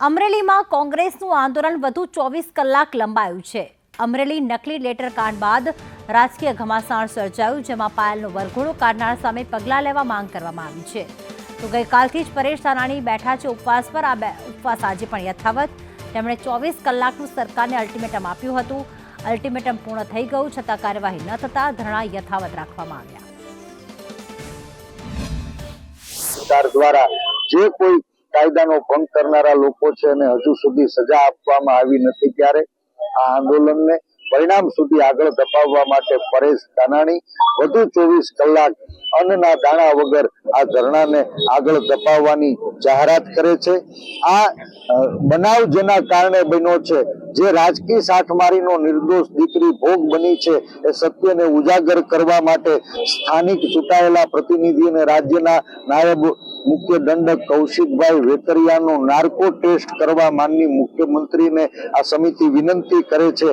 અમરેલીમાં કોંગ્રેસનું આંદોલન વધુ 24 કલાક લંબાયું છે। અમરેલી નકલી લેટર કાંડ બાદ રાજકીય ઘમાસાણ સર્જાયું, જેમાં પાયલનો વરઘોડો કાઢનાર સામે પગલાં લેવા માંગ કરવામાં આવી છે। તો ગઈકાલથી જ પરેશ ધાનાણી બેઠા છે ઉપવાસ પર। આ ઉપવાસ આજે પણ યથાવત। તેમણે 24 કલાકનું સરકારને અલ્ટિમેટમ આપ્યું હતું। અલ્ટિમેટમ પૂર્ણ થઈ ગયું છતાં કાર્યવાહી ન થતા ધરણા યથાવત રાખવામાં આવ્યા। સરકાર દ્વારા જે કોઈ કાયદાનો ભંગ કરનારા લોકો છે અને હજુ સુધી સજા આપવામાં આવી નથી, ત્યારે આ આંદોલનને પરિણામ સુધી આગળ ધપાવવા માટે પરેશ ધાનાણી વધુ 24 કલાક અન્નના દાણા વગર આ ધરણાને આગળ ધપાવવાની જાહેરાત કરે છે। આ બનાવ જેના કારણે બન્યો છે, જે રાજકીય સાઠમારીનો નિર્દોષ દીકરી ભોગ બની છે, એ સત્યને ઉજાગર કરવા માટે સ્થાનિક ચૂંટાયેલા પ્રતિનિધિ અને રાજ્યના નાયબ મુખ્ય દંડક કૌશિકભાઈ વેકરિયાનો નાર્કો ટેસ્ટ કરવા માનનીય મુખ્યમંત્રીને આ સમિતિ વિનંતી કરે છે